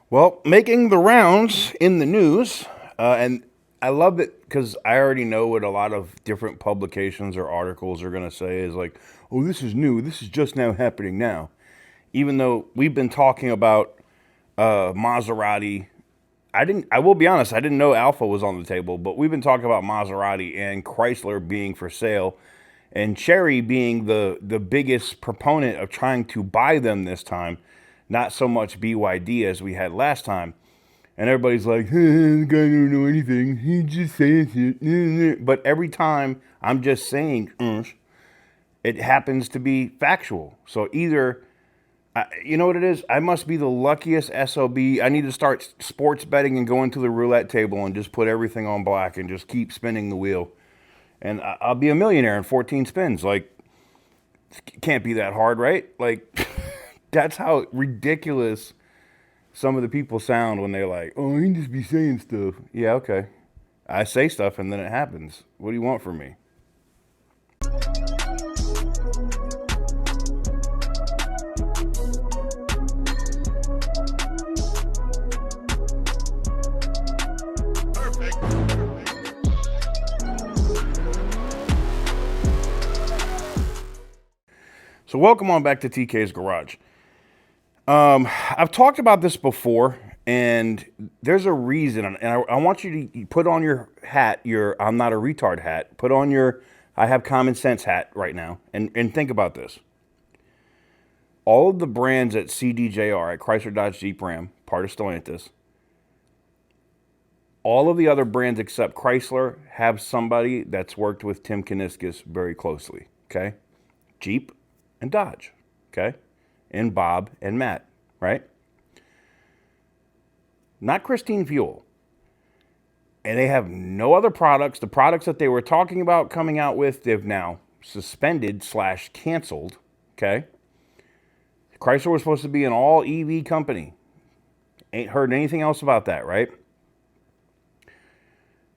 Well, making the rounds in the news, and I love it because I already know what a lot of different publications or articles are going to say is like, oh, this is new. This is just now happening now. Even though we've been talking about Maserati. I will be honest, I didn't know Alpha was on the table, but we've been talking about Maserati and Chrysler being for sale and Chery being the biggest proponent of trying to buy them this time, not so much BYD as we had last time. And everybody's like, the guy don't know anything. He just says it. But every time I'm just saying, it happens to be factual. So either, you know what it is? I must be the luckiest SOB. I need to start sports betting and going to the roulette table and just put everything on black and just keep spinning the wheel. And I'll be a millionaire in 14 spins. Like, it can't be that hard, right? Like, that's how ridiculous some of the people sound when they're like, oh, he just be saying stuff. Yeah, okay. I say stuff and then it happens. What do you want from me? So welcome on back to TK's Garage. I've talked about this before, and there's a reason, and I want you to put on your hat, your I'm not a retard hat, put on your I have common sense hat right now, and think about this. All of the brands at CDJR, at Chrysler Dodge Jeep Ram, part of Stellantis, all of the other brands except Chrysler have somebody that's worked with Tim Kuniskis very closely, okay? Jeep and Dodge, okay? And Bob and Matt, right? Not Christine Fuel. And they have no other products. The products that they were talking about coming out with, they've now suspended / canceled, okay? Chrysler was supposed to be an all EV company. Ain't heard anything else about that, right?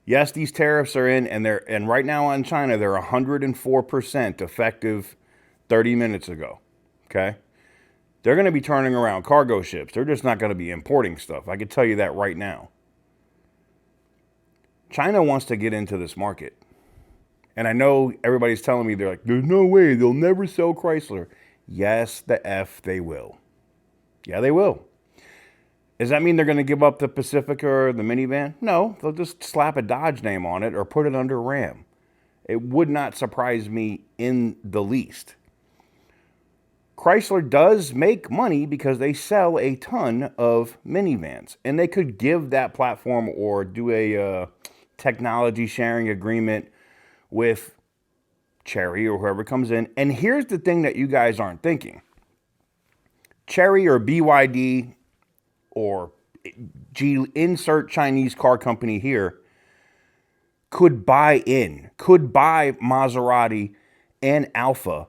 Yes, these tariffs are in, and right now on China, they're 104% effective 30 minutes ago, okay? They're going to be turning around cargo ships. They're just not going to be importing stuff. I can tell you that right now. China wants to get into this market. And I know everybody's telling me, they're like, there's no way, they'll never sell Chrysler. Yes, the F they will. Yeah, they will. Does that mean they're going to give up the Pacifica or the minivan? No, they'll just slap a Dodge name on it or put it under Ram. It would not surprise me in the least. Chrysler does make money because they sell a ton of minivans, and they could give that platform or do a technology sharing agreement with Chery or whoever comes in. And here's the thing that you guys aren't thinking. Chery or BYD or insert Chinese car company here could buy Maserati and Alfa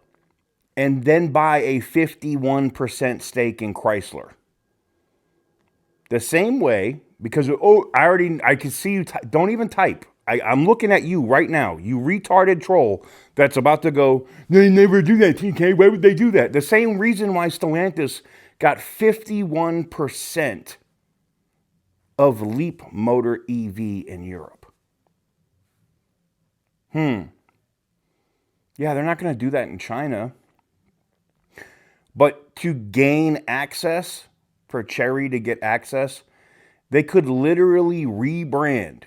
and then buy a 51% stake in Chrysler. The same way, because, I can see you, don't even type. I'm looking at you right now, you retarded troll that's about to go, they never do that, TK, why would they do that? The same reason why Stellantis got 51% of Leap Motor EV in Europe. Yeah, they're not going to do that in China. But to gain access, for Chery to get access, they could literally rebrand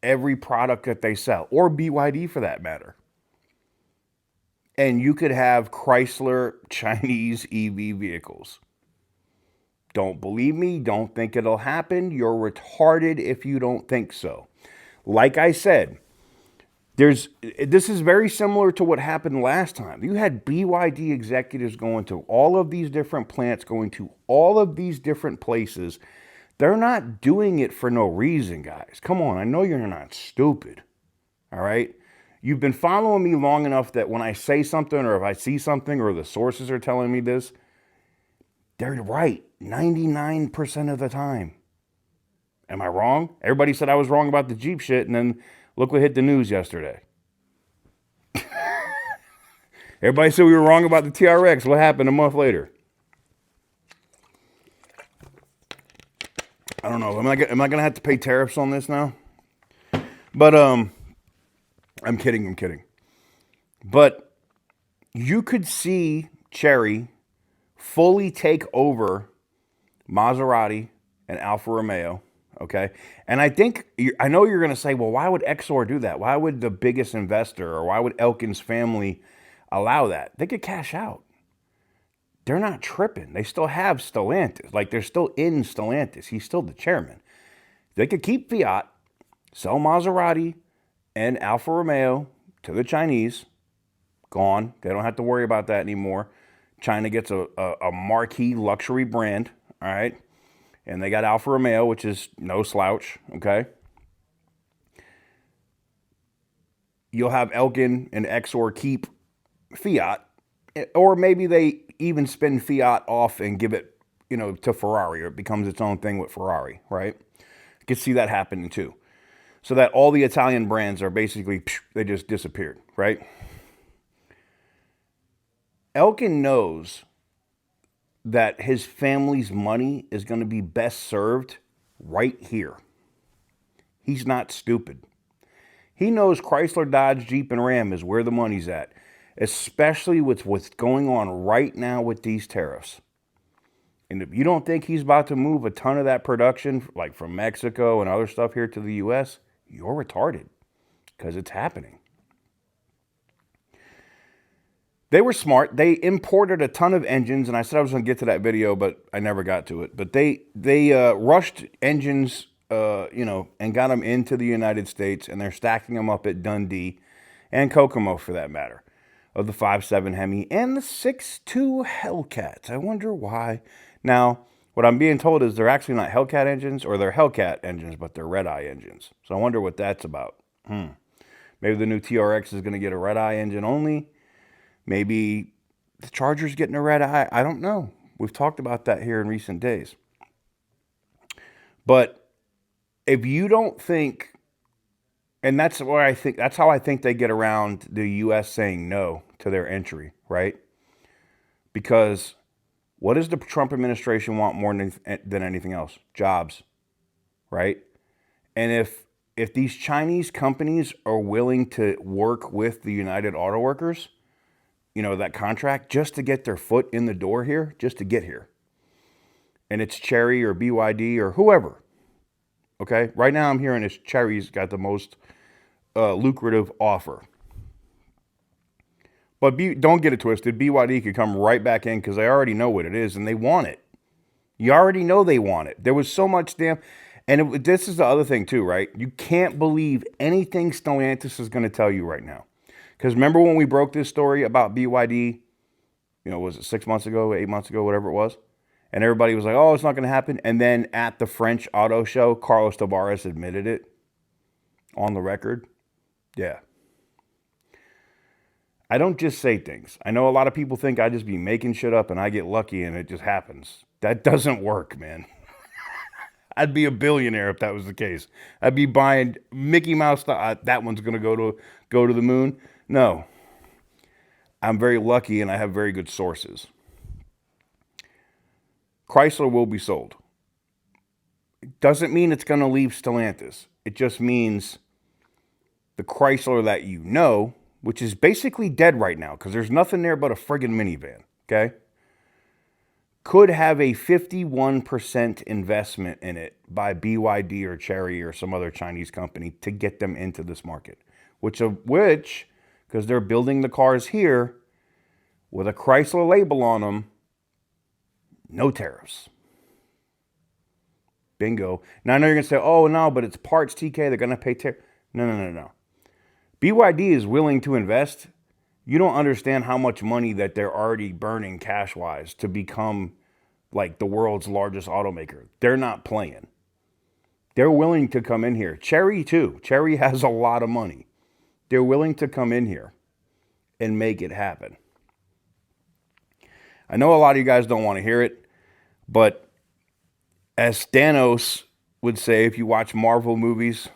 every product that they sell, or BYD for that matter. And you could have Chrysler Chinese EV vehicles. Don't believe me? Don't think it'll happen? You're retarded if you don't think so. Like I said, this is very similar to what happened last time. You had BYD executives going to all of these different plants, going to all of these different places. They're not doing it for no reason, guys. Come on, I know you're not stupid. All right? You've been following me long enough that when I say something or if I see something or the sources are telling me this, they're right 99% of the time. Am I wrong? Everybody said I was wrong about the Jeep shit, and then look what hit the news yesterday. Everybody said we were wrong about the TRX. What happened a month later? I don't know. Am I gonna have to pay tariffs on this now? But I'm kidding. I'm kidding. But you could see Chery fully take over Maserati and Alfa Romeo. Okay. And I know you're going to say, well, why would Exor do that? Why would the biggest investor or why would Elkin's family allow that? They could cash out. They're not tripping. They still have Stellantis. Like they're still in Stellantis. He's still the chairman. They could keep Fiat, sell Maserati and Alfa Romeo to the Chinese. Gone. They don't have to worry about that anymore. China gets a marquee luxury brand. All right. And they got Alfa Romeo, which is no slouch. Okay. You'll have Elkin and Exor keep Fiat, or maybe they even spin Fiat off and give it, to Ferrari, or it becomes its own thing with Ferrari, right? You can see that happening too. So that all the Italian brands are basically, they just disappeared, right? Elkin knows that his family's money is going to be best served right here. He's not stupid. He knows Chrysler, Dodge, Jeep, and Ram is where the money's at, especially with what's going on right now with these tariffs. And if you don't think he's about to move a ton of that production, like from Mexico and other stuff here to the U.S., you're retarded, because it's happening. They were smart. They imported a ton of engines, and I said I was going to get to that video, but I never got to it. But they rushed engines, and got them into the United States, and they're stacking them up at Dundee and Kokomo, for that matter, of the 5.7 Hemi and the 6.2 Hellcats. I wonder why. Now, what I'm being told is they're actually not Hellcat engines, or they're Hellcat engines, but they're red-eye engines. So I wonder what that's about. Maybe the new TRX is going to get a red-eye engine only. Maybe the Charger's getting a red eye. I don't know. We've talked about that here in recent days. But if you don't think, and that's how I think they get around the U.S. saying no to their entry, right? Because what does the Trump administration want more than anything else? Jobs, right? And if these Chinese companies are willing to work with the United Auto Workers, that contract, just to get their foot in the door here, just to get here. And it's Chery or BYD or whoever. Okay? Right now I'm hearing Chery's got the most lucrative offer. But don't get it twisted. BYD could come right back in because they already know what it is and they want it. You already know they want it. There was so much this is the other thing too, right? You can't believe anything Stellantis is going to tell you right now. Because remember when we broke this story about BYD, was it 6 months ago, 8 months ago, whatever it was? And everybody was like, oh, it's not going to happen. And then at the French auto show, Carlos Tavares admitted it on the record. Yeah. I don't just say things. I know a lot of people think I just be making shit up and I get lucky and it just happens. That doesn't work, man. I'd be a billionaire if that was the case. I'd be buying Mickey Mouse. That one's going to go to the moon. No, I'm very lucky and I have very good sources. Chrysler will be sold. It doesn't mean it's going to leave Stellantis. It just means the Chrysler that which is basically dead right now because there's nothing there but a friggin' minivan, okay, could have a 51% investment in it by BYD or Chery or some other Chinese company to get them into this market, which because they're building the cars here with a Chrysler label on them, no tariffs. Bingo. Now I know you're going to say, oh, no, but it's parts, TK. They're going to pay tariffs. No. BYD is willing to invest. You don't understand how much money that they're already burning cash-wise to become like the world's largest automaker. They're not playing. They're willing to come in here. Chery, too. Chery has a lot of money. They're willing to come in here and make it happen. I know a lot of you guys don't want to hear it, but as Thanos would say, if you watch Marvel movies,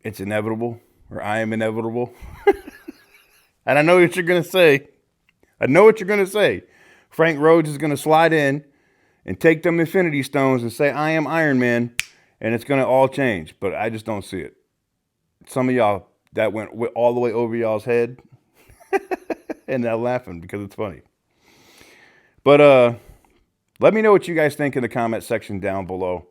it's inevitable, or I am inevitable. And I know what you're going to say. Frank Rhodes is going to slide in and take them Infinity Stones and say, I am Iron Man, and it's going to all change. But I just don't see it. Some of y'all, that went all the way over y'all's head, and they're laughing because it's funny. But let me know what you guys think in the comment section down below.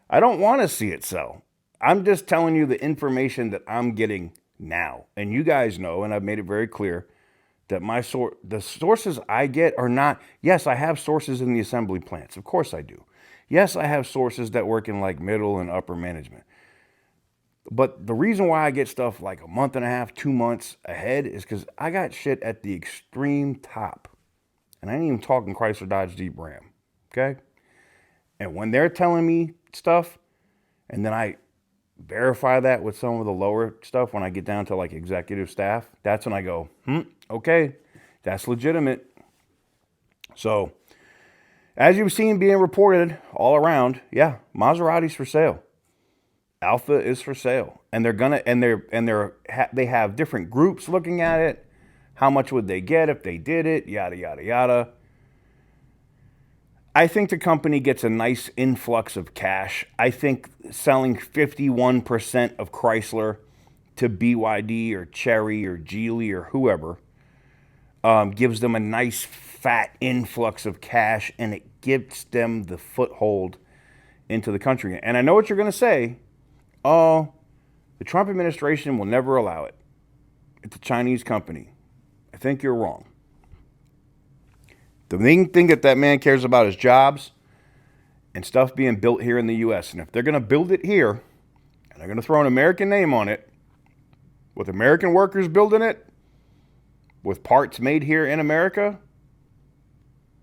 I don't want to see it sell. I'm just telling you the information that I'm getting now. And you guys know, and I've made it very clear, that the sources I get are not, yes, I have sources in the assembly plants. Of course I do. Yes, I have sources that work in like middle and upper management. But the reason why I get stuff like a month and a half, 2 months ahead is because I got shit at the extreme top. And I ain't even talking Chrysler, Dodge, Jeep, Ram. Okay? And when they're telling me stuff, and then I verify that with some of the lower stuff when I get down to like executive staff, that's when I go, okay, that's legitimate. So, as you've seen being reported all around, yeah, Maserati's for sale. Alfa is for sale. And they have different groups looking at it. How much would they get if they did it? Yada, yada, yada. I think the company gets a nice influx of cash. I think selling 51% of Chrysler to BYD or Chery or Geely or whoever gives them a nice fat influx of cash, and it gives them the foothold into the country. And I know what you're going to say. Oh, the Trump administration will never allow it. It's a Chinese company. I think you're wrong. The main thing that man cares about is jobs and stuff being built here in the U.S. And if they're going to build it here, and they're going to throw an American name on it, with American workers building it, with parts made here in America,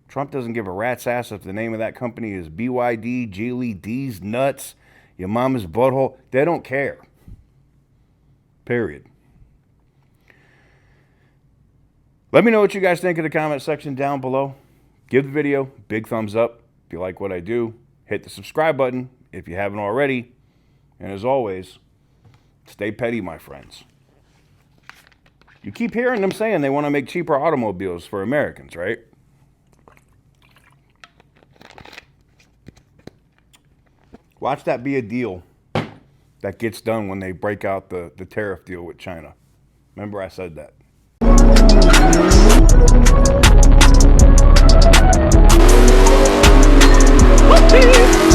Trump doesn't give a rat's ass if the name of that company is BYD, Geely, D's nuts, your mama's butthole. They don't care. Period. Let me know what you guys think in the comment section down below. Give the video a big thumbs up if you like what I do. Hit the subscribe button if you haven't already. And as always, stay petty, my friends. You keep hearing them saying they want to make cheaper automobiles for Americans, right? Watch that be a deal that gets done when they break out the tariff deal with China. Remember I said that. Whoopee!